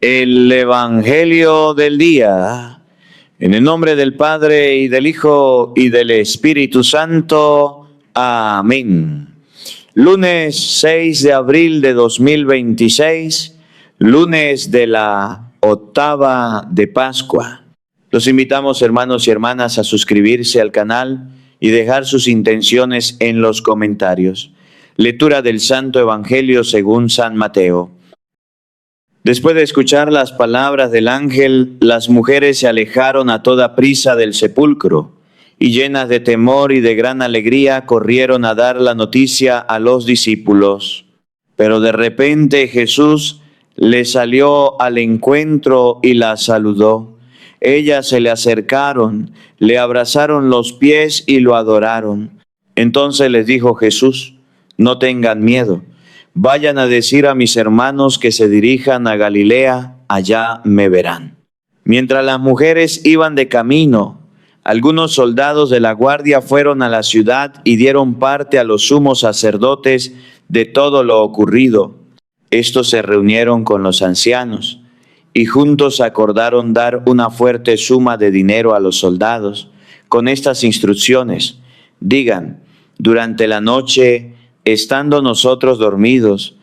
El Evangelio del día. En el nombre del Padre, y del Hijo, y del Espíritu Santo. Amén. Lunes 6 de abril de 2026, lunes de la octava de Pascua. Los invitamos, hermanos y hermanas, a suscribirse al canal y dejar sus intenciones en los comentarios. Lectura del Santo Evangelio según San Mateo. Después de escuchar las palabras del ángel, las mujeres se alejaron a toda prisa del sepulcro y, llenas de temor y de gran alegría, corrieron a dar la noticia a los discípulos. Pero de repente Jesús les salió al encuentro y las saludó. Ellas se le acercaron, le abrazaron los pies y lo adoraron. Entonces les dijo Jesús: no tengan miedo. Vayan a decir a mis hermanos que se dirijan a Galilea, allá me verán. Mientras las mujeres iban de camino, algunos soldados de la guardia fueron a la ciudad y dieron parte a los sumos sacerdotes de todo lo ocurrido. Estos se reunieron con los ancianos y juntos acordaron dar una fuerte suma de dinero a los soldados con estas instrucciones: digan, durante la noche, estando nosotros dormidos,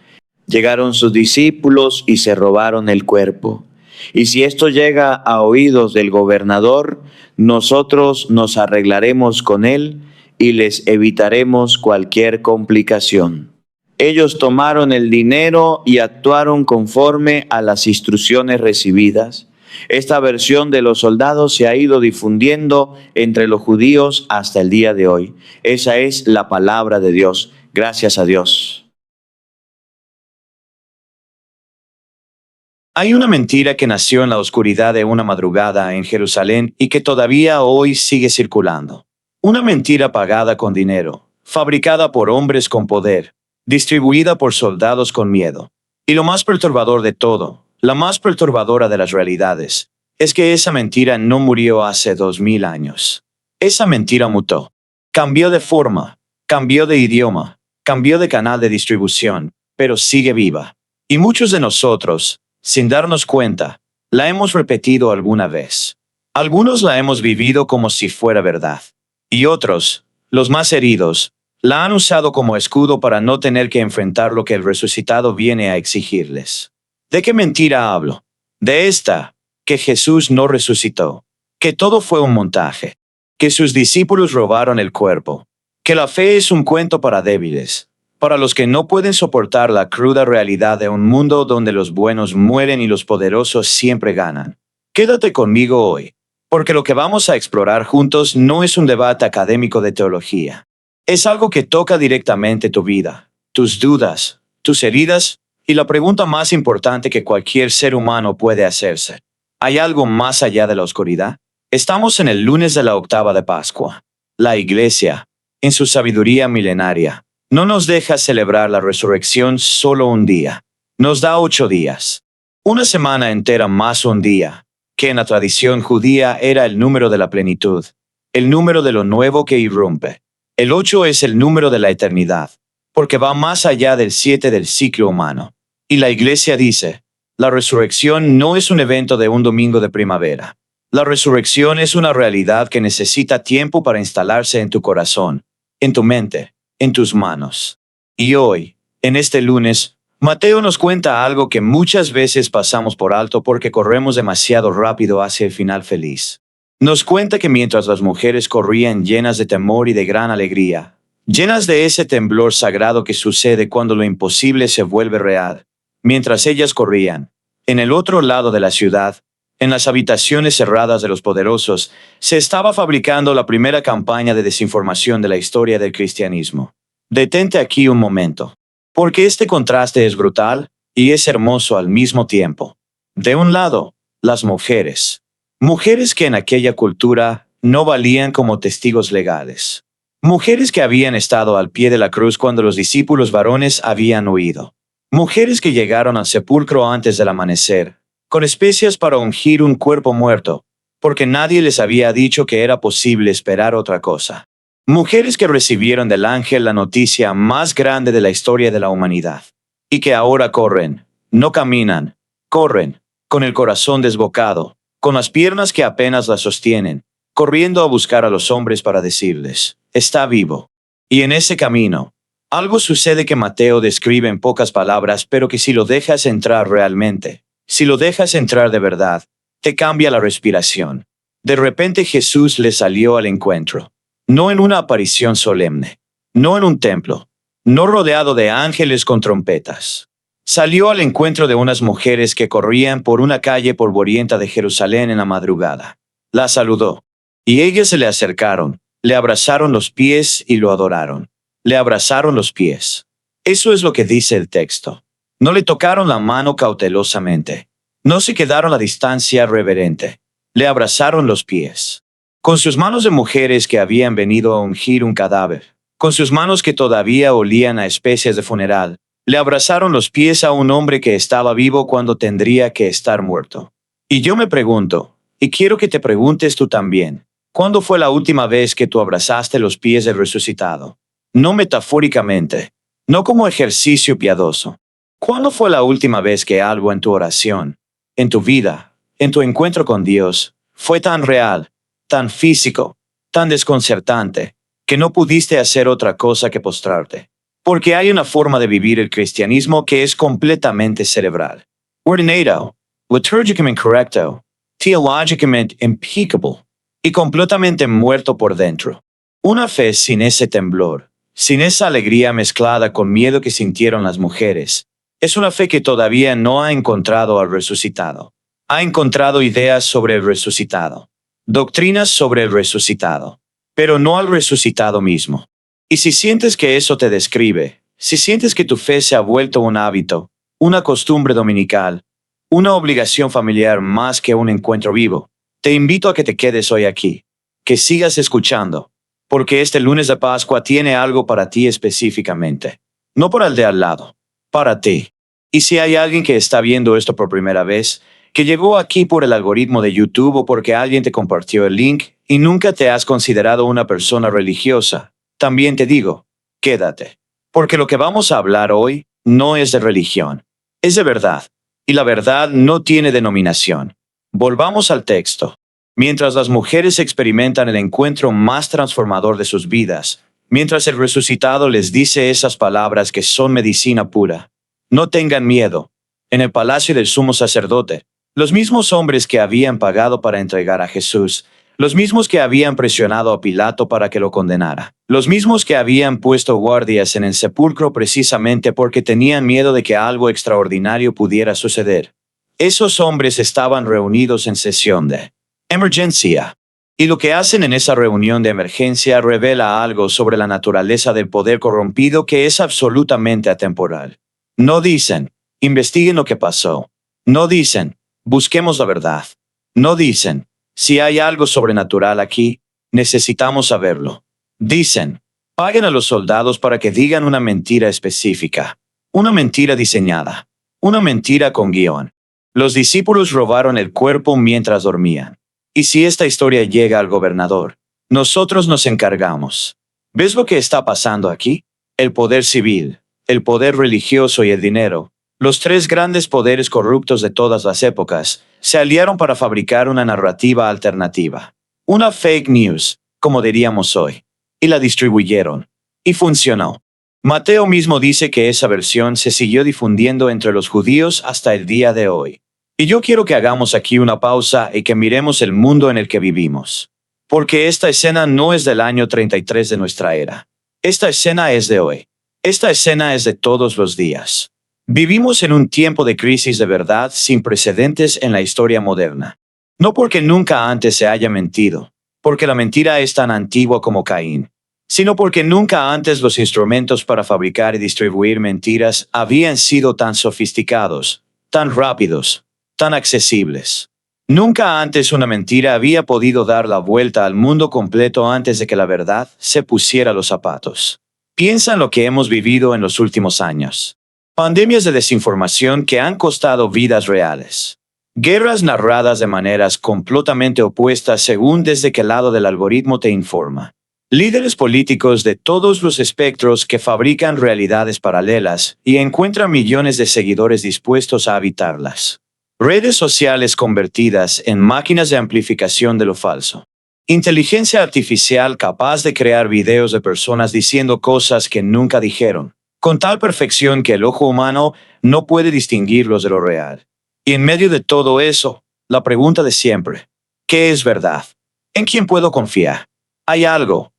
llegaron sus discípulos y se robaron el cuerpo. Y si esto llega a oídos del gobernador, nosotros nos arreglaremos con él y les evitaremos cualquier complicación. Ellos tomaron el dinero y actuaron conforme a las instrucciones recibidas. Esta versión de los soldados se ha ido difundiendo entre los judíos hasta el día de hoy. Esa es la palabra de Dios. Gracias a Dios. Hay una mentira que nació en la oscuridad de una madrugada en Jerusalén y que todavía hoy sigue circulando. Una mentira pagada con dinero, fabricada por hombres con poder, distribuida por soldados con miedo. Y lo más perturbador de todo, la más perturbadora de las realidades, es que esa mentira no murió hace 2000 años. Esa mentira mutó, cambió de forma, cambió de idioma, cambió de canal de distribución, pero sigue viva. Y muchos de nosotros, sin darnos cuenta, la hemos repetido alguna vez. Algunos la hemos vivido como si fuera verdad. Y otros, los más heridos, la han usado como escudo para no tener que enfrentar lo que el resucitado viene a exigirles. ¿De qué mentira hablo? De esta, que Jesús no resucitó, que todo fue un montaje, que sus discípulos robaron el cuerpo, que la fe es un cuento para débiles, para los que no pueden soportar la cruda realidad de un mundo donde los buenos mueren y los poderosos siempre ganan. Quédate conmigo hoy, porque lo que vamos a explorar juntos no es un debate académico de teología. Es algo que toca directamente tu vida, tus dudas, tus heridas y la pregunta más importante que cualquier ser humano puede hacerse: ¿hay algo más allá de la oscuridad? Estamos en el lunes de la octava de Pascua. La Iglesia, en su sabiduría milenaria, no nos deja celebrar la resurrección solo un día. Nos da 8 días. Una semana entera más un día, que en la tradición judía era el número de la plenitud, el número de lo nuevo que irrumpe. El 8 es el número de la eternidad, porque va más allá del 7 del ciclo humano. Y la Iglesia dice, la resurrección no es un evento de un domingo de primavera. La resurrección es una realidad que necesita tiempo para instalarse en tu corazón, en tu mente, en tus manos. Y hoy, en este lunes, Mateo nos cuenta algo que muchas veces pasamos por alto porque corremos demasiado rápido hacia el final feliz. Nos cuenta que mientras las mujeres corrían llenas de temor y de gran alegría, llenas de ese temblor sagrado que sucede cuando lo imposible se vuelve real, mientras ellas corrían, en el otro lado de la ciudad, en las habitaciones cerradas de los poderosos, se estaba fabricando la primera campaña de desinformación de la historia del cristianismo. Detente aquí un momento, porque este contraste es brutal y es hermoso al mismo tiempo. De un lado, las mujeres. Mujeres que en aquella cultura no valían como testigos legales. Mujeres que habían estado al pie de la cruz cuando los discípulos varones habían huido. Mujeres que llegaron al sepulcro antes del amanecer, con especias para ungir un cuerpo muerto, porque nadie les había dicho que era posible esperar otra cosa. Mujeres que recibieron del ángel la noticia más grande de la historia de la humanidad, y que ahora corren, no caminan, corren, con el corazón desbocado, con las piernas que apenas la sostienen, corriendo a buscar a los hombres para decirles, está vivo. Y en ese camino, algo sucede que Mateo describe en pocas palabras, pero que si lo dejas entrar realmente, si lo dejas entrar de verdad, te cambia la respiración. De repente Jesús le salió al encuentro, no en una aparición solemne, no en un templo, no rodeado de ángeles con trompetas. Salió al encuentro de unas mujeres que corrían por una calle polvorienta de Jerusalén en la madrugada. La saludó, y ellas se le acercaron, le abrazaron los pies y lo adoraron. Le abrazaron los pies. Eso es lo que dice el texto. No le tocaron la mano cautelosamente. No se quedaron a distancia reverente. Le abrazaron los pies. Con sus manos de mujeres que habían venido a ungir un cadáver, con sus manos que todavía olían a especies de funeral, le abrazaron los pies a un hombre que estaba vivo cuando tendría que estar muerto. Y yo me pregunto, y quiero que te preguntes tú también, ¿cuándo fue la última vez que tú abrazaste los pies del resucitado? No metafóricamente, no como ejercicio piadoso. ¿Cuándo fue la última vez que algo en tu oración, en tu vida, en tu encuentro con Dios, fue tan real, tan físico, tan desconcertante, que no pudiste hacer otra cosa que postrarte? Porque hay una forma de vivir el cristianismo que es completamente cerebral, ordinario, litúrgicamente correcto, teológicamente impeccable, y completamente muerto por dentro. Una fe sin ese temblor, sin esa alegría mezclada con miedo que sintieron las mujeres, es una fe que todavía no ha encontrado al resucitado. Ha encontrado ideas sobre el resucitado, doctrinas sobre el resucitado, pero no al resucitado mismo. Y si sientes que eso te describe, si sientes que tu fe se ha vuelto un hábito, una costumbre dominical, una obligación familiar más que un encuentro vivo, te invito a que te quedes hoy aquí, que sigas escuchando, porque este lunes de Pascua tiene algo para ti específicamente, no para el de al lado, para ti. Y si hay alguien que está viendo esto por primera vez, que llegó aquí por el algoritmo de YouTube o porque alguien te compartió el link y nunca te has considerado una persona religiosa, también te digo, quédate, porque lo que vamos a hablar hoy no es de religión, es de verdad, y la verdad no tiene denominación. Volvamos al texto. Mientras las mujeres experimentan el encuentro más transformador de sus vidas, mientras el resucitado les dice esas palabras que son medicina pura, no tengan miedo. En el palacio del sumo sacerdote, los mismos hombres que habían pagado para entregar a Jesús, los mismos que habían presionado a Pilato para que lo condenara, los mismos que habían puesto guardias en el sepulcro precisamente porque tenían miedo de que algo extraordinario pudiera suceder. Esos hombres estaban reunidos en sesión de emergencia. Y lo que hacen en esa reunión de emergencia revela algo sobre la naturaleza del poder corrompido que es absolutamente atemporal. No dicen, investiguen lo que pasó. No dicen, busquemos la verdad. No dicen, si hay algo sobrenatural aquí, necesitamos saberlo. Dicen, paguen a los soldados para que digan una mentira específica. Una mentira diseñada. Una mentira con guión. Los discípulos robaron el cuerpo mientras dormían. Y si esta historia llega al gobernador, nosotros nos encargamos. ¿Ves lo que está pasando aquí? El poder civil, el poder religioso y el dinero, los tres grandes poderes corruptos de todas las épocas, se aliaron para fabricar una narrativa alternativa. Una fake news, como diríamos hoy. Y la distribuyeron. Y funcionó. Mateo mismo dice que esa versión se siguió difundiendo entre los judíos hasta el día de hoy. Y yo quiero que hagamos aquí una pausa y que miremos el mundo en el que vivimos. Porque esta escena no es del año 33 de nuestra era. Esta escena es de hoy. Esta escena es de todos los días. Vivimos en un tiempo de crisis de verdad sin precedentes en la historia moderna. No porque nunca antes se haya mentido, porque la mentira es tan antigua como Caín, sino porque nunca antes los instrumentos para fabricar y distribuir mentiras habían sido tan sofisticados, tan rápidos, tan accesibles. Nunca antes una mentira había podido dar la vuelta al mundo completo antes de que la verdad se pusiera los zapatos. Piensa en lo que hemos vivido en los últimos años. Pandemias de desinformación que han costado vidas reales. Guerras narradas de maneras completamente opuestas según desde qué lado del algoritmo te informa. Líderes políticos de todos los espectros que fabrican realidades paralelas y encuentran millones de seguidores dispuestos a habitarlas. Redes sociales convertidas en máquinas de amplificación de lo falso. Inteligencia artificial capaz de crear videos de personas diciendo cosas que nunca dijeron, con tal perfección que el ojo humano no puede distinguirlos de lo real. Y en medio de todo eso, la pregunta de siempre: ¿qué es verdad? ¿En quién puedo confiar? Hay algo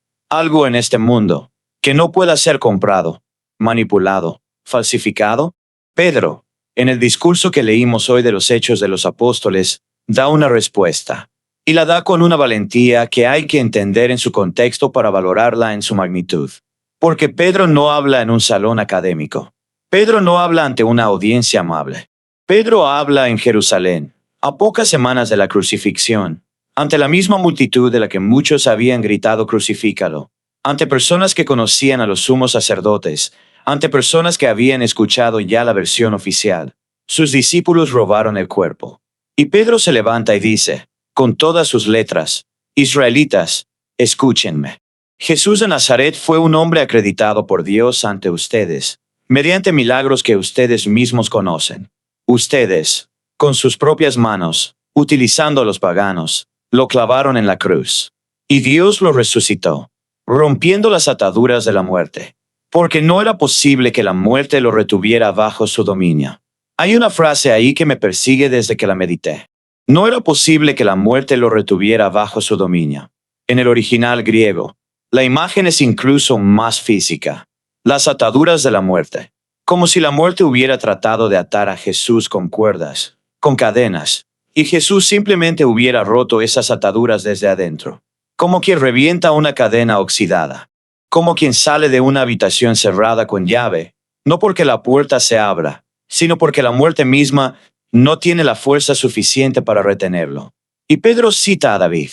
en este mundo que no pueda ser comprado, manipulado, falsificado. Pedro, en el discurso que leímos hoy de los Hechos de los Apóstoles, da una respuesta. Y la da con una valentía que hay que entender en su contexto para valorarla en su magnitud. Porque Pedro no habla en un salón académico. Pedro no habla ante una audiencia amable. Pedro habla en Jerusalén, a pocas semanas de la crucifixión, ante la misma multitud de la que muchos habían gritado crucifícalo, ante personas que conocían a los sumos sacerdotes, ante personas que habían escuchado ya la versión oficial. Sus discípulos robaron el cuerpo. Y Pedro se levanta y dice, con todas sus letras: Israelitas, escúchenme. Jesús de Nazaret fue un hombre acreditado por Dios ante ustedes, mediante milagros que ustedes mismos conocen. Ustedes, con sus propias manos, utilizando a los paganos, lo clavaron en la cruz. Y Dios lo resucitó, rompiendo las ataduras de la muerte, porque no era posible que la muerte lo retuviera bajo su dominio. Hay una frase ahí que me persigue desde que la medité. No era posible que la muerte lo retuviera bajo su dominio. En el original griego, la imagen es incluso más física. Las ataduras de la muerte. Como si la muerte hubiera tratado de atar a Jesús con cuerdas, con cadenas, y Jesús simplemente hubiera roto esas ataduras desde adentro. Como quien revienta una cadena oxidada. Como quien sale de una habitación cerrada con llave, no porque la puerta se abra, sino porque la muerte misma no tiene la fuerza suficiente para retenerlo. Y Pedro cita a David,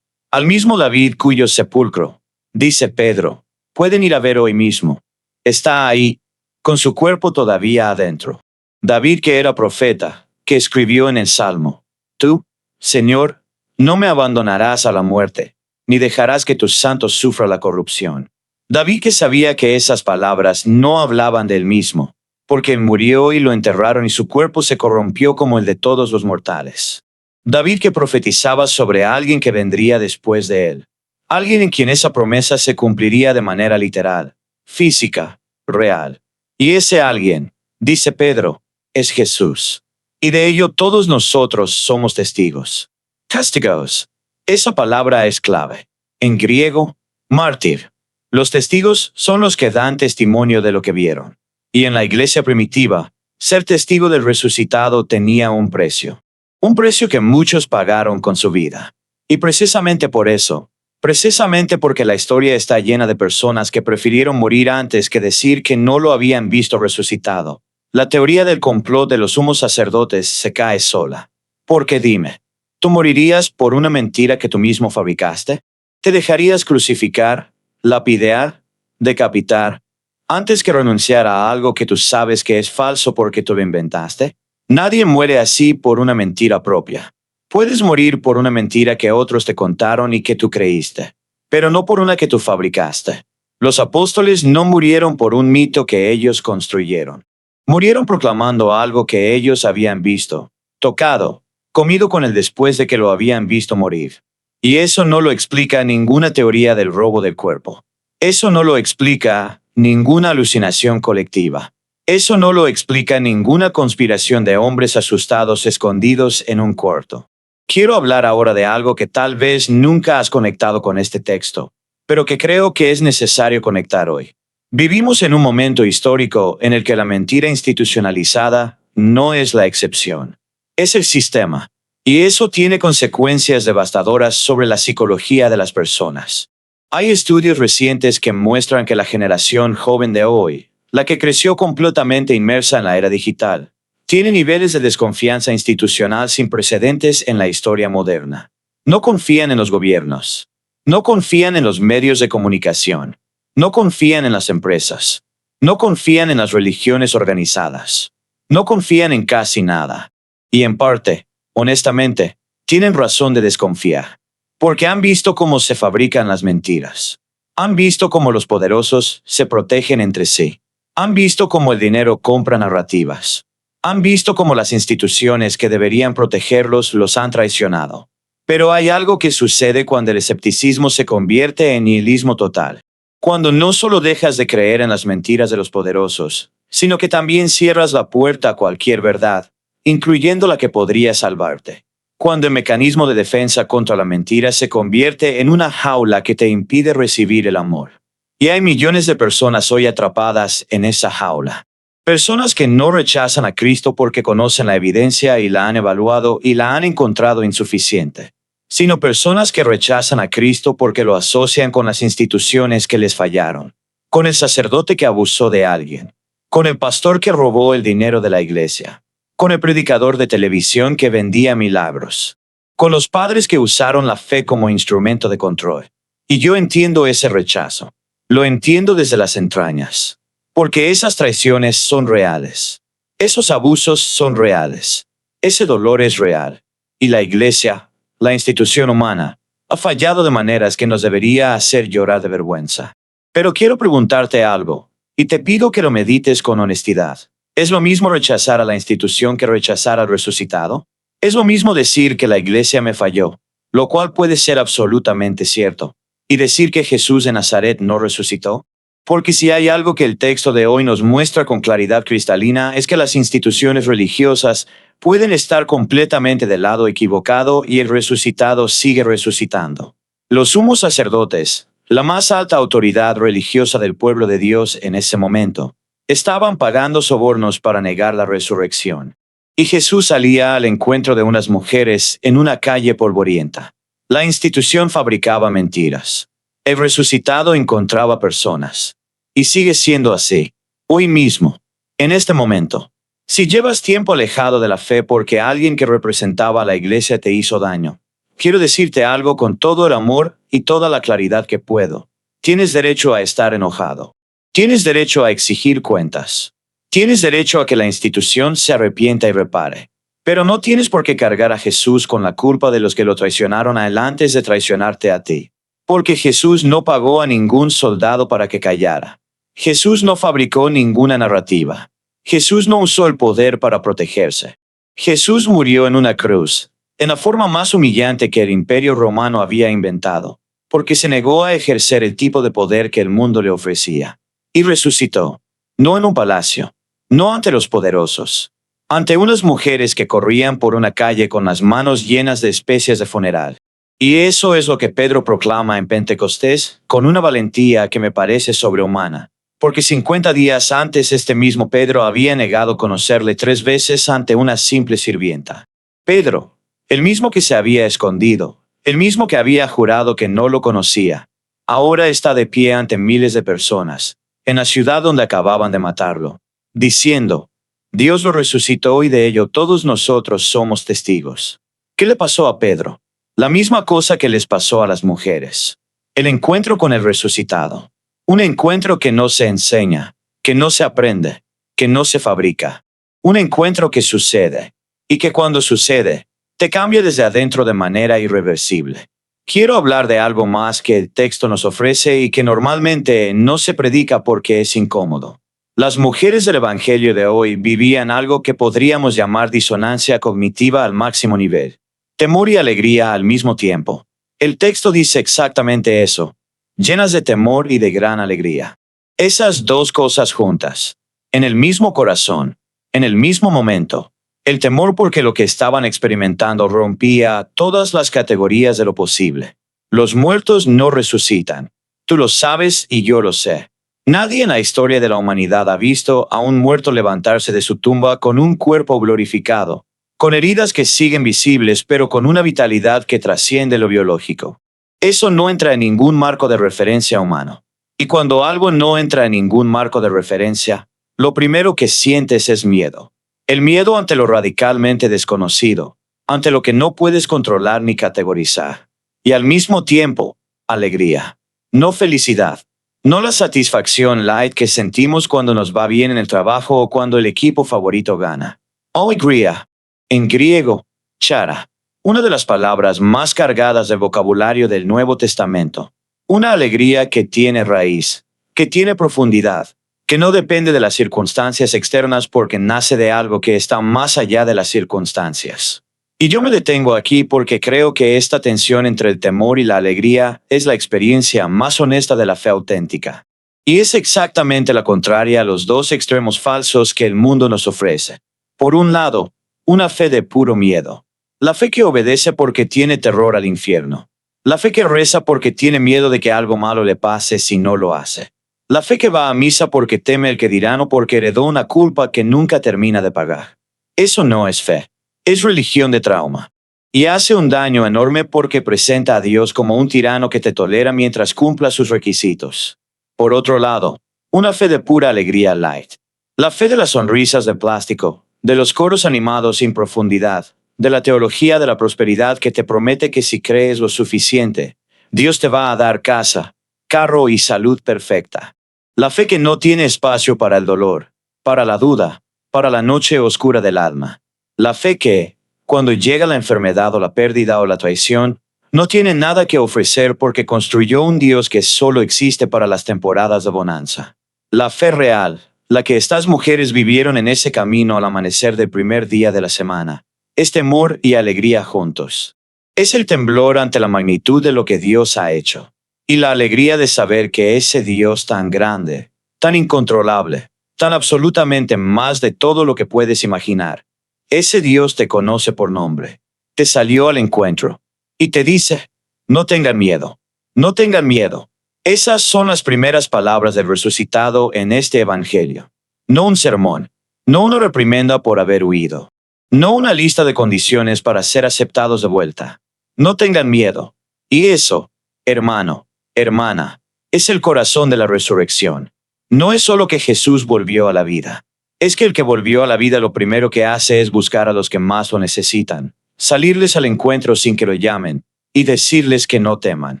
al mismo David cuyo sepulcro, dice Pedro, pueden ir a ver hoy mismo. Está ahí, con su cuerpo todavía adentro. David, que era profeta, que escribió en el Salmo: Tú, Señor, no me abandonarás a la muerte, ni dejarás que tus santos sufra la corrupción. David, que sabía que esas palabras no hablaban de él mismo, porque murió y lo enterraron y su cuerpo se corrompió como el de todos los mortales. David, que profetizaba sobre alguien que vendría después de él. Alguien en quien esa promesa se cumpliría de manera literal, física, real. Y ese alguien, dice Pedro, es Jesús. Y de ello todos nosotros somos testigos. Testigos. Esa palabra es clave. En griego, mártir. Los testigos son los que dan testimonio de lo que vieron. Y en la iglesia primitiva, ser testigo del resucitado tenía un precio. Un precio que muchos pagaron con su vida. Y precisamente por eso, precisamente porque la historia está llena de personas que prefirieron morir antes que decir que no lo habían visto resucitado, la teoría del complot de los sumos sacerdotes se cae sola. Porque dime, ¿tú morirías por una mentira que tú mismo fabricaste? ¿Te dejarías crucificar, lapidear, decapitar, antes que renunciar a algo que tú sabes que es falso porque tú lo inventaste? Nadie muere así por una mentira propia. Puedes morir por una mentira que otros te contaron y que tú creíste, pero no por una que tú fabricaste. Los apóstoles no murieron por un mito que ellos construyeron. Murieron proclamando algo que ellos habían visto, tocado, comido con él después de que lo habían visto morir. Y eso no lo explica ninguna teoría del robo del cuerpo. Eso no lo explica ninguna alucinación colectiva. Eso no lo explica ninguna conspiración de hombres asustados escondidos en un cuarto. Quiero hablar ahora de algo que tal vez nunca has conectado con este texto, pero que creo que es necesario conectar hoy. Vivimos en un momento histórico en el que la mentira institucionalizada no es la excepción. Es el sistema. Y eso tiene consecuencias devastadoras sobre la psicología de las personas. Hay estudios recientes que muestran que la generación joven de hoy, la que creció completamente inmersa en la era digital, tiene niveles de desconfianza institucional sin precedentes en la historia moderna. No confían en los gobiernos. No confían en los medios de comunicación. No confían en las empresas. No confían en las religiones organizadas. No confían en casi nada. Y en parte, honestamente, tienen razón de desconfiar. Porque han visto cómo se fabrican las mentiras. Han visto cómo los poderosos se protegen entre sí. Han visto cómo el dinero compra narrativas. Han visto cómo las instituciones que deberían protegerlos los han traicionado. Pero hay algo que sucede cuando el escepticismo se convierte en nihilismo total. Cuando no solo dejas de creer en las mentiras de los poderosos, sino que también cierras la puerta a cualquier verdad, incluyendo la que podría salvarte. Cuando el mecanismo de defensa contra la mentira se convierte en una jaula que te impide recibir el amor. Y hay millones de personas hoy atrapadas en esa jaula. Personas que no rechazan a Cristo porque conocen la evidencia y la han evaluado y la han encontrado insuficiente, sino personas que rechazan a Cristo porque lo asocian con las instituciones que les fallaron, con el sacerdote que abusó de alguien, con el pastor que robó el dinero de la iglesia, con el predicador de televisión que vendía milagros, con los padres que usaron la fe como instrumento de control. Y yo entiendo ese rechazo. Lo entiendo desde las entrañas. Porque esas traiciones son reales. Esos abusos son reales. Ese dolor es real. Y la iglesia, la institución humana, ha fallado de maneras que nos debería hacer llorar de vergüenza. Pero quiero preguntarte algo, y te pido que lo medites con honestidad. ¿Es lo mismo rechazar a la institución que rechazar al resucitado? Es lo mismo decir que la iglesia me falló, lo cual puede ser absolutamente cierto, y decir que Jesús de Nazaret no resucitó. Porque si hay algo que el texto de hoy nos muestra con claridad cristalina es que las instituciones religiosas pueden estar completamente del lado equivocado y el resucitado sigue resucitando. Los sumos sacerdotes, la más alta autoridad religiosa del pueblo de Dios en ese momento, estaban pagando sobornos para negar la resurrección. Y Jesús salía al encuentro de unas mujeres en una calle polvorienta. La institución fabricaba mentiras. El resucitado encontraba personas. Y sigue siendo así. Hoy mismo. En este momento. Si llevas tiempo alejado de la fe porque alguien que representaba a la iglesia te hizo daño, quiero decirte algo con todo el amor y toda la claridad que puedo. Tienes derecho a estar enojado. Tienes derecho a exigir cuentas. Tienes derecho a que la institución se arrepienta y repare. Pero no tienes por qué cargar a Jesús con la culpa de los que lo traicionaron a él antes de traicionarte a ti. Porque Jesús no pagó a ningún soldado para que callara. Jesús no fabricó ninguna narrativa. Jesús no usó el poder para protegerse. Jesús murió en una cruz, en la forma más humillante que el Imperio Romano había inventado, porque se negó a ejercer el tipo de poder que el mundo le ofrecía. Y resucitó, no en un palacio, no ante los poderosos, ante unas mujeres que corrían por una calle con las manos llenas de especias de funeral. Y eso es lo que Pedro proclama en Pentecostés, con una valentía que me parece sobrehumana. Porque 50 días antes este mismo Pedro había negado conocerle 3 veces ante una simple sirvienta. Pedro, el mismo que se había escondido, el mismo que había jurado que no lo conocía, ahora está de pie ante miles de personas, en la ciudad donde acababan de matarlo, diciendo, Dios lo resucitó y de ello todos nosotros somos testigos. ¿Qué le pasó a Pedro? La misma cosa que les pasó a las mujeres. El encuentro con el resucitado. Un encuentro que no se enseña, que no se aprende, que no se fabrica. Un encuentro que sucede, y que cuando sucede, te cambia desde adentro de manera irreversible. Quiero hablar de algo más que el texto nos ofrece y que normalmente no se predica porque es incómodo. Las mujeres del Evangelio de hoy vivían algo que podríamos llamar disonancia cognitiva al máximo nivel. Temor y alegría al mismo tiempo. El texto dice exactamente eso. Llenas de temor y de gran alegría. Esas dos cosas juntas, en el mismo corazón, en el mismo momento. El temor porque lo que estaban experimentando rompía todas las categorías de lo posible. Los muertos no resucitan. Tú lo sabes y yo lo sé. Nadie en la historia de la humanidad ha visto a un muerto levantarse de su tumba con un cuerpo glorificado, con heridas que siguen visibles pero con una vitalidad que trasciende lo biológico. Eso no entra en ningún marco de referencia humano. Y cuando algo no entra en ningún marco de referencia, lo primero que sientes es miedo. El miedo ante lo radicalmente desconocido, ante lo que no puedes controlar ni categorizar. Y al mismo tiempo, alegría. No felicidad. No la satisfacción light que sentimos cuando nos va bien en el trabajo o cuando el equipo favorito gana. Alegría. En griego, chara. Una de las palabras más cargadas del vocabulario del Nuevo Testamento. Una alegría que tiene raíz, que tiene profundidad, que no depende de las circunstancias externas porque nace de algo que está más allá de las circunstancias. Y yo me detengo aquí porque creo que esta tensión entre el temor y la alegría es la experiencia más honesta de la fe auténtica. Y es exactamente la contraria a los dos extremos falsos que el mundo nos ofrece. Por un lado, una fe de puro miedo. La fe que obedece porque tiene terror al infierno. La fe que reza porque tiene miedo de que algo malo le pase si no lo hace. La fe que va a misa porque teme el que dirán o porque heredó una culpa que nunca termina de pagar. Eso no es fe. Es religión de trauma. Y hace un daño enorme porque presenta a Dios como un tirano que te tolera mientras cumpla sus requisitos. Por otro lado, una fe de pura alegría light. La fe de las sonrisas de plástico, de los coros animados sin profundidad, de la teología de la prosperidad que te promete que si crees lo suficiente, Dios te va a dar casa, carro y salud perfecta. La fe que no tiene espacio para el dolor, para la duda, para la noche oscura del alma. La fe que, cuando llega la enfermedad o la pérdida o la traición, no tiene nada que ofrecer porque construyó un Dios que solo existe para las temporadas de bonanza. La fe real, la que estas mujeres vivieron en ese camino al amanecer del primer día de la semana, es temor y alegría juntos. Es el temblor ante la magnitud de lo que Dios ha hecho, y la alegría de saber que ese Dios tan grande, tan incontrolable, tan absolutamente más de todo lo que puedes imaginar, ese Dios te conoce por nombre, te salió al encuentro, y te dice, no tengan miedo, no tengan miedo. Esas son las primeras palabras del resucitado en este evangelio. No un sermón, no una reprimenda por haber huido, no una lista de condiciones para ser aceptados de vuelta. No tengan miedo. Y eso, hermano, hermana, es el corazón de la resurrección. No es solo que Jesús volvió a la vida. Es que el que volvió a la vida lo primero que hace es buscar a los que más lo necesitan, salirles al encuentro sin que lo llamen, y decirles que no teman.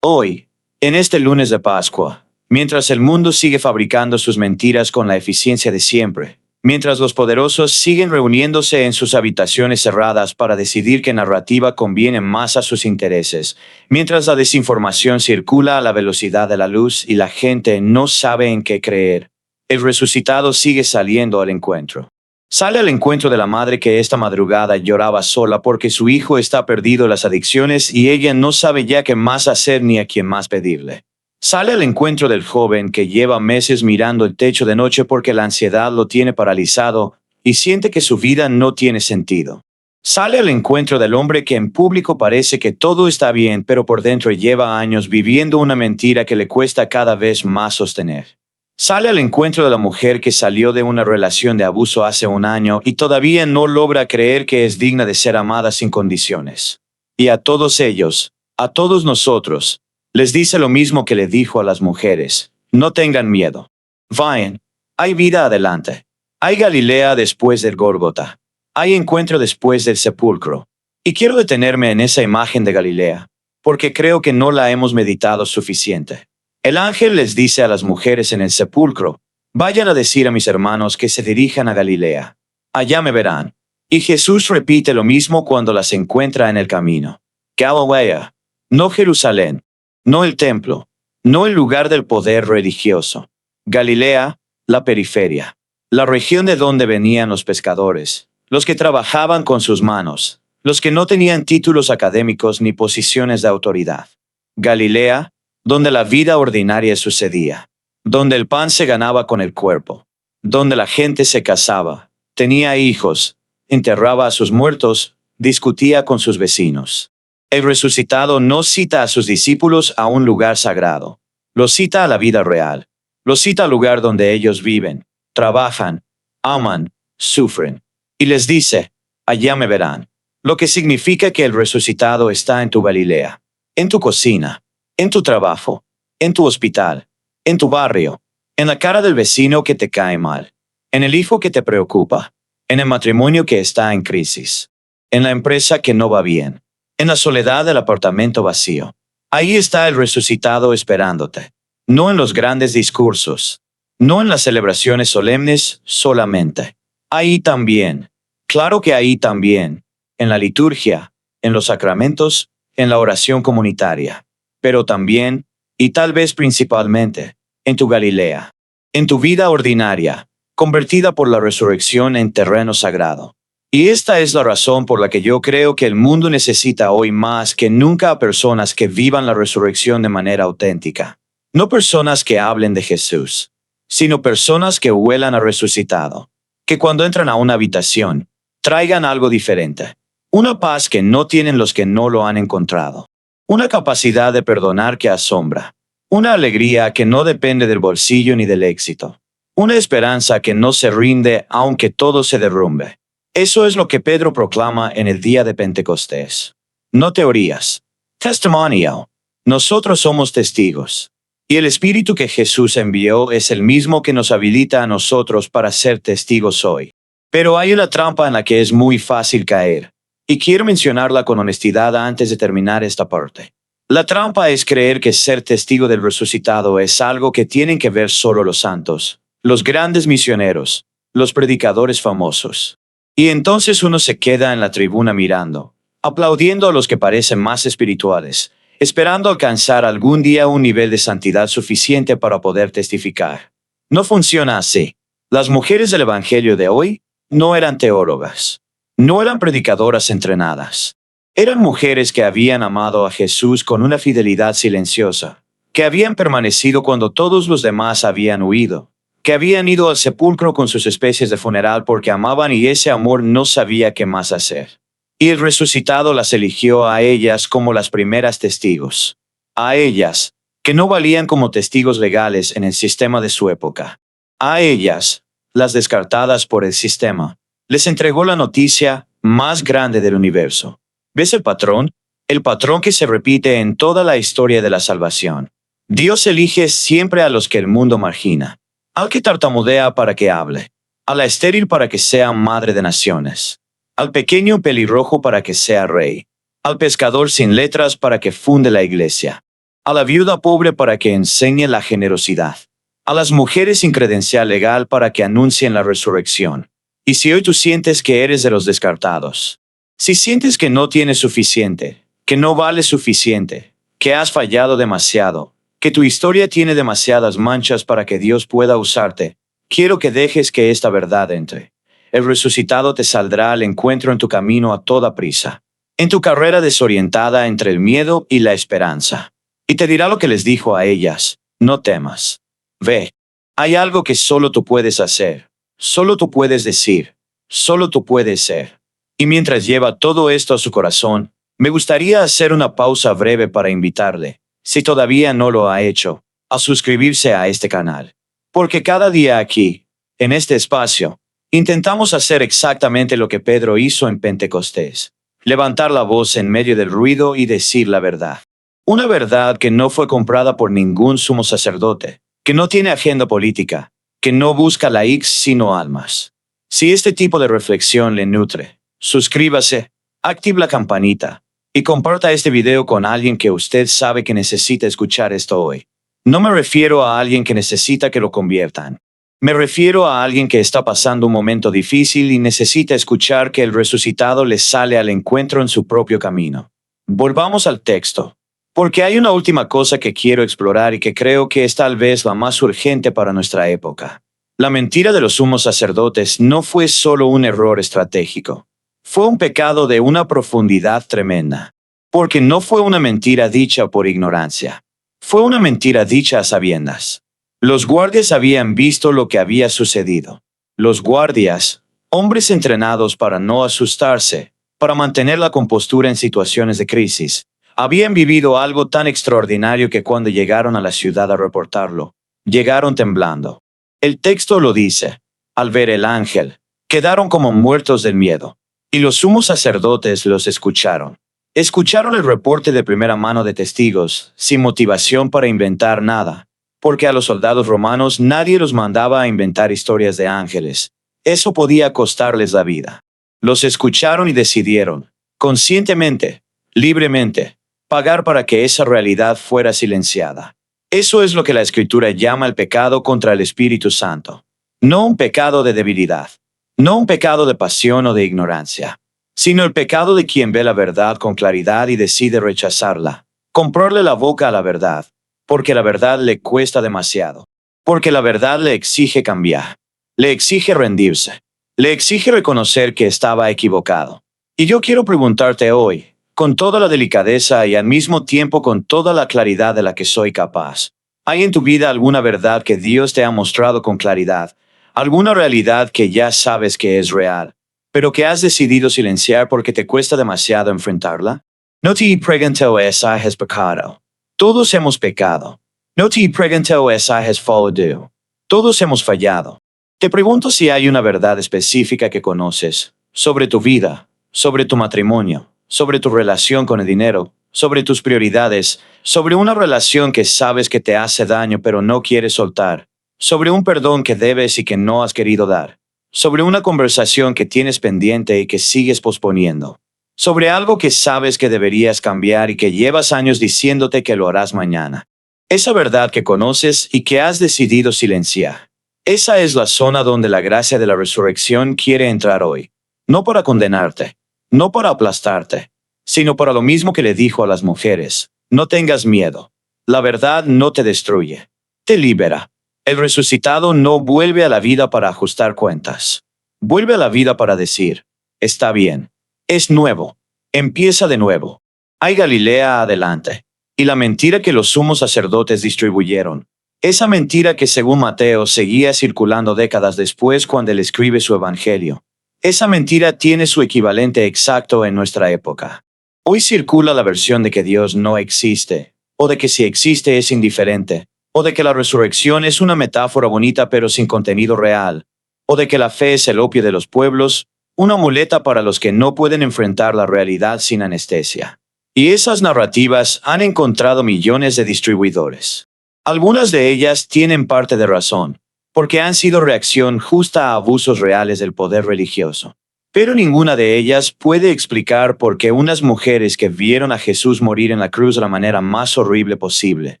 Hoy, en este lunes de Pascua, mientras el mundo sigue fabricando sus mentiras con la eficiencia de siempre, mientras los poderosos siguen reuniéndose en sus habitaciones cerradas para decidir qué narrativa conviene más a sus intereses, mientras la desinformación circula a la velocidad de la luz y la gente no sabe en qué creer, el resucitado sigue saliendo al encuentro. Sale al encuentro de la madre que esta madrugada lloraba sola porque su hijo está perdido en las adicciones y ella no sabe ya qué más hacer ni a quién más pedirle. Sale al encuentro del joven que lleva meses mirando el techo de noche porque la ansiedad lo tiene paralizado y siente que su vida no tiene sentido. Sale al encuentro del hombre que en público parece que todo está bien, pero por dentro lleva años viviendo una mentira que le cuesta cada vez más sostener. Sale al encuentro de la mujer que salió de una relación de abuso hace un año y todavía no logra creer que es digna de ser amada sin condiciones. Y a todos ellos, a todos nosotros, les dice lo mismo que le dijo a las mujeres: no tengan miedo. Vayan, hay vida adelante. Hay Galilea después del Gólgota. Hay encuentro después del sepulcro. Y quiero detenerme en esa imagen de Galilea, porque creo que no la hemos meditado suficiente. El ángel les dice a las mujeres en el sepulcro: vayan a decir a mis hermanos que se dirijan a Galilea. Allá me verán. Y Jesús repite lo mismo cuando las encuentra en el camino. Galilea, no Jerusalén, no el templo, no el lugar del poder religioso. Galilea, la periferia, la región de donde venían los pescadores, los que trabajaban con sus manos, los que no tenían títulos académicos ni posiciones de autoridad. Galilea, donde la vida ordinaria sucedía, donde el pan se ganaba con el cuerpo, donde la gente se casaba, tenía hijos, enterraba a sus muertos, discutía con sus vecinos. El resucitado no cita a sus discípulos a un lugar sagrado, los cita a la vida real, los cita al lugar donde ellos viven, trabajan, aman, sufren, y les dice: allá me verán. Lo que significa que el resucitado está en tu Galilea, en tu cocina, en tu trabajo, en tu hospital, en tu barrio, en la cara del vecino que te cae mal, en el hijo que te preocupa, en el matrimonio que está en crisis, en la empresa que no va bien, en la soledad del apartamento vacío. Ahí está el resucitado esperándote, no en los grandes discursos, no en las celebraciones solemnes solamente. Ahí también, claro que ahí también, en la liturgia, en los sacramentos, en la oración comunitaria. Pero también, y tal vez principalmente, en tu Galilea. en tu vida ordinaria, convertida por la resurrección en terreno sagrado. Y esta es la razón por la que yo creo que el mundo necesita hoy más que nunca a personas que vivan la resurrección de manera auténtica. No personas que hablen de Jesús, sino personas que huelan a resucitado, que cuando entran a una habitación, traigan algo diferente. Una paz que no tienen los que no lo han encontrado. Una capacidad de perdonar que asombra. Una alegría que no depende del bolsillo ni del éxito. Una esperanza que no se rinde aunque todo se derrumbe. Eso es lo que Pedro proclama en el día de Pentecostés. No teorías. Testimonial. Nosotros somos testigos. Y el Espíritu que Jesús envió es el mismo que nos habilita a nosotros para ser testigos hoy. Pero hay una trampa en la que es muy fácil caer. Y quiero mencionarla con honestidad antes de terminar esta parte. La trampa es creer que ser testigo del resucitado es algo que tienen que ver solo los santos, los grandes misioneros, los predicadores famosos. Y entonces uno se queda en la tribuna mirando, aplaudiendo a los que parecen más espirituales, esperando alcanzar algún día un nivel de santidad suficiente para poder testificar. No funciona así. Las mujeres del Evangelio de hoy no eran teólogas, no eran predicadoras entrenadas. Eran mujeres que habían amado a Jesús con una fidelidad silenciosa, que habían permanecido cuando todos los demás habían huido, que habían ido al sepulcro con sus especies de funeral porque amaban y ese amor no sabía qué más hacer. Y el resucitado las eligió a ellas como las primeras testigos. A ellas, que no valían como testigos legales en el sistema de su época. A ellas, las descartadas por el sistema, les entregó la noticia más grande del universo. ¿Ves el patrón? El patrón que se repite en toda la historia de la salvación. Dios elige siempre a los que el mundo margina. Al que tartamudea para que hable, a la estéril para que sea madre de naciones, al pequeño pelirrojo para que sea rey, al pescador sin letras para que funde la iglesia, a la viuda pobre para que enseñe la generosidad, a las mujeres sin credencial legal para que anuncien la resurrección. Y si hoy tú sientes que eres de los descartados, si sientes que no tienes suficiente, que no vales suficiente, que has fallado demasiado, que tu historia tiene demasiadas manchas para que Dios pueda usarte, quiero que dejes que esta verdad entre. El resucitado te saldrá al encuentro en tu camino a toda prisa, en tu carrera desorientada entre el miedo y la esperanza. Y te dirá lo que les dijo a ellas: no temas. Ve, hay algo que solo tú puedes hacer, solo tú puedes decir, solo tú puedes ser. Y mientras lleva todo esto a su corazón, me gustaría hacer una pausa breve para invitarle, si todavía no lo ha hecho, a suscribirse a este canal. Porque cada día aquí, en este espacio, intentamos hacer exactamente lo que Pedro hizo en Pentecostés. Levantar la voz en medio del ruido y decir la verdad. Una verdad que no fue comprada por ningún sumo sacerdote, que no tiene agenda política, que no busca likes sino almas. Si este tipo de reflexión le nutre, suscríbase, active la campanita, y comparta este video con alguien que usted sabe que necesita escuchar esto hoy. No me refiero a alguien que necesita que lo conviertan. Me refiero a alguien que está pasando un momento difícil y necesita escuchar que el resucitado le sale al encuentro en su propio camino. Volvamos al texto, porque hay una última cosa que quiero explorar y que creo que es tal vez la más urgente para nuestra época. La mentira de los sumos sacerdotes no fue solo un error estratégico. Fue un pecado de una profundidad tremenda, porque no fue una mentira dicha por ignorancia. Fue una mentira dicha a sabiendas. Los guardias habían visto lo que había sucedido. Los guardias, hombres entrenados para no asustarse, para mantener la compostura en situaciones de crisis, habían vivido algo tan extraordinario que cuando llegaron a la ciudad a reportarlo, llegaron temblando. El texto lo dice: al ver el ángel, quedaron como muertos del miedo. Y los sumos sacerdotes los escucharon. Escucharon el reporte de primera mano de testigos, sin motivación para inventar nada, porque a los soldados romanos nadie los mandaba a inventar historias de ángeles. Eso podía costarles la vida. Los escucharon y decidieron, conscientemente, libremente, pagar para que esa realidad fuera silenciada. Eso es lo que la Escritura llama el pecado contra el Espíritu Santo. No un pecado de debilidad. No un pecado de pasión o de ignorancia, sino el pecado de quien ve la verdad con claridad y decide rechazarla, comprarle la boca a la verdad, porque la verdad le cuesta demasiado. Porque la verdad le exige cambiar. Le exige rendirse. Le exige reconocer que estaba equivocado. Y yo quiero preguntarte hoy, con toda la delicadeza y al mismo tiempo con toda la claridad de la que soy capaz, ¿hay en tu vida alguna verdad que Dios te ha mostrado con claridad? ¿Alguna realidad que ya sabes que es real, pero que has decidido silenciar porque te cuesta demasiado enfrentarla? No te pregunto si has pecado. Todos hemos pecado. No te pregunto si has fallado. Todos hemos fallado. Te pregunto si hay una verdad específica que conoces sobre tu vida, sobre tu matrimonio, sobre tu relación con el dinero, sobre tus prioridades, sobre una relación que sabes que te hace daño pero no quieres soltar, sobre un perdón que debes y que no has querido dar, sobre una conversación que tienes pendiente y que sigues posponiendo, sobre algo que sabes que deberías cambiar y que llevas años diciéndote que lo harás mañana. Esa verdad que conoces y que has decidido silenciar. Esa es la zona donde la gracia de la resurrección quiere entrar hoy. No para condenarte, no para aplastarte, sino para lo mismo que le dijo a las mujeres: no tengas miedo. La verdad no te destruye, te libera. El resucitado no vuelve a la vida para ajustar cuentas. Vuelve a la vida para decir: está bien, es nuevo, empieza de nuevo. Hay Galilea adelante. Y la mentira que los sumos sacerdotes distribuyeron. Esa mentira que según Mateo seguía circulando décadas después cuando él escribe su evangelio. Esa mentira tiene su equivalente exacto en nuestra época. Hoy circula la versión de que Dios no existe, o de que si existe es indiferente, o de que la resurrección es una metáfora bonita pero sin contenido real, o de que la fe es el opio de los pueblos, una muleta para los que no pueden enfrentar la realidad sin anestesia. Y esas narrativas han encontrado millones de distribuidores. Algunas de ellas tienen parte de razón, porque han sido reacción justa a abusos reales del poder religioso. Pero ninguna de ellas puede explicar por qué unas mujeres que vieron a Jesús morir en la cruz de la manera más horrible posible,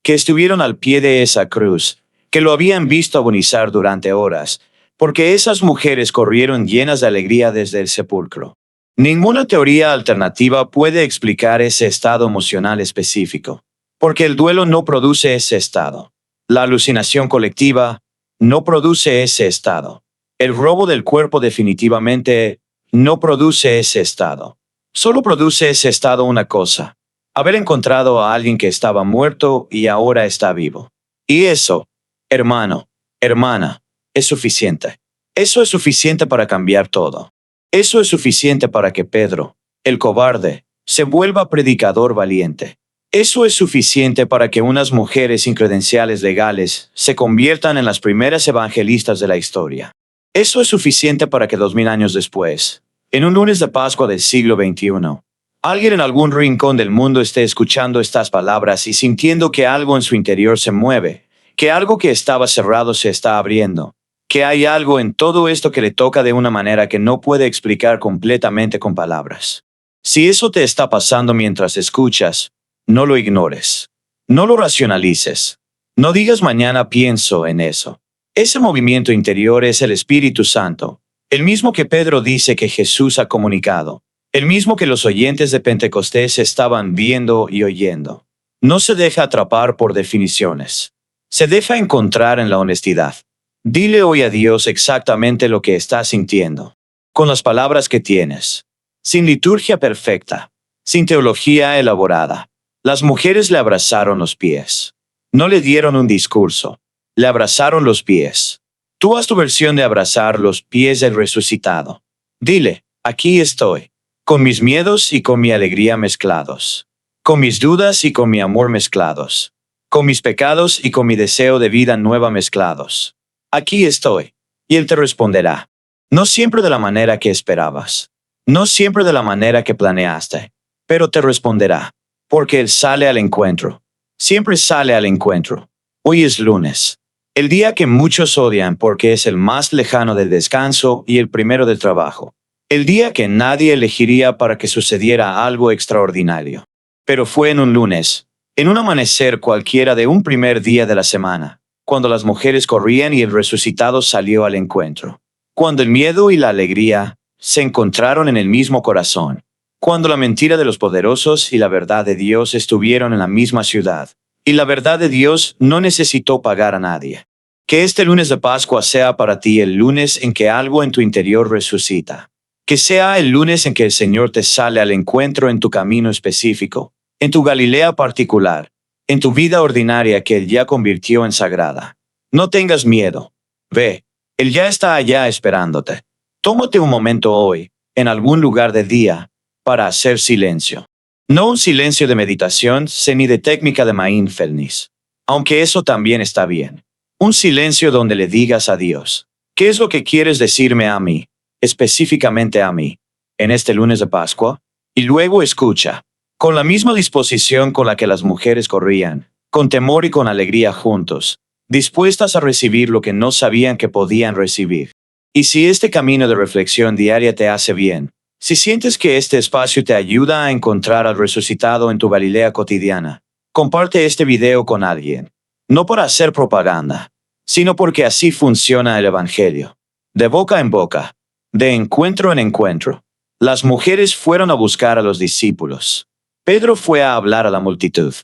que estuvieron al pie de esa cruz, que lo habían visto agonizar durante horas, porque esas mujeres corrieron llenas de alegría desde el sepulcro. Ninguna teoría alternativa puede explicar ese estado emocional específico, porque el duelo no produce ese estado. La alucinación colectiva no produce ese estado. El robo del cuerpo definitivamente no produce ese estado. Solo produce ese estado una cosa: haber encontrado a alguien que estaba muerto y ahora está vivo. Y eso, hermano, hermana, es suficiente. Eso es suficiente para cambiar todo. Eso es suficiente para que Pedro, el cobarde, se vuelva predicador valiente. Eso es suficiente para que unas mujeres sin credenciales legales se conviertan en las primeras evangelistas de la historia. Eso es suficiente para que 2000 años después, en un lunes de Pascua del siglo XXI, alguien en algún rincón del mundo esté escuchando estas palabras y sintiendo que algo en su interior se mueve, que algo que estaba cerrado se está abriendo, que hay algo en todo esto que le toca de una manera que no puede explicar completamente con palabras. Si eso te está pasando mientras escuchas, no lo ignores. No lo racionalices. No digas mañana pienso en eso. Ese movimiento interior es el Espíritu Santo, el mismo que Pedro dice que Jesús ha comunicado, el mismo que los oyentes de Pentecostés estaban viendo y oyendo. No se deja atrapar por definiciones. Se deja encontrar en la honestidad. Dile hoy a Dios exactamente lo que estás sintiendo, con las palabras que tienes, sin liturgia perfecta, sin teología elaborada. Las mujeres le abrazaron los pies. No le dieron un discurso, le abrazaron los pies. Tú haz tu versión de abrazar los pies del resucitado. Dile: aquí estoy, con mis miedos y con mi alegría mezclados, con mis dudas y con mi amor mezclados, con mis pecados y con mi deseo de vida nueva mezclados. Aquí estoy. Y Él te responderá. No siempre de la manera que esperabas. No siempre de la manera que planeaste. Pero te responderá. Porque Él sale al encuentro. Siempre sale al encuentro. Hoy es lunes. El día que muchos odian porque es el más lejano del descanso y el primero del trabajo. El día que nadie elegiría para que sucediera algo extraordinario. Pero fue en un lunes, en un amanecer cualquiera de un primer día de la semana, cuando las mujeres corrían y el resucitado salió al encuentro. Cuando el miedo y la alegría se encontraron en el mismo corazón. Cuando la mentira de los poderosos y la verdad de Dios estuvieron en la misma ciudad. Y la verdad de Dios no necesitó pagar a nadie. Que este lunes de Pascua sea para ti el lunes en que algo en tu interior resucita. Que sea el lunes en que el Señor te sale al encuentro en tu camino específico, en tu Galilea particular, en tu vida ordinaria que Él ya convirtió en sagrada. No tengas miedo. Ve, Él ya está allá esperándote. Tómate un momento hoy, en algún lugar del día, para hacer silencio. No un silencio de meditación, ni de técnica de mindfulness, aunque eso también está bien. Un silencio donde le digas a Dios, ¿qué es lo que quieres decirme a mí, específicamente a mí, en este lunes de Pascua? Y luego escucha, con la misma disposición con la que las mujeres corrían, con temor y con alegría juntos, dispuestas a recibir lo que no sabían que podían recibir. Y si este camino de reflexión diaria te hace bien, si sientes que este espacio te ayuda a encontrar al resucitado en tu Galilea cotidiana, comparte este video con alguien. No para hacer propaganda, sino porque así funciona el Evangelio. De boca en boca, de encuentro en encuentro, las mujeres fueron a buscar a los discípulos. Pedro fue a hablar a la multitud.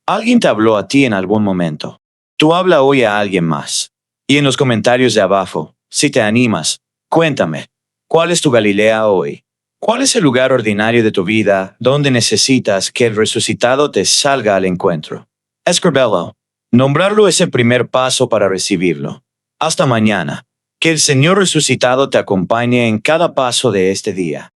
Alguien te habló a ti en algún momento. Tú habla hoy a alguien más. Y en los comentarios de abajo, si te animas, cuéntame, ¿cuál es tu Galilea hoy? ¿Cuál es el lugar ordinario de tu vida donde necesitas que el resucitado te salga al encuentro? Escríbelo. Nombrarlo es el primer paso para recibirlo. Hasta mañana. Que el Señor resucitado te acompañe en cada paso de este día.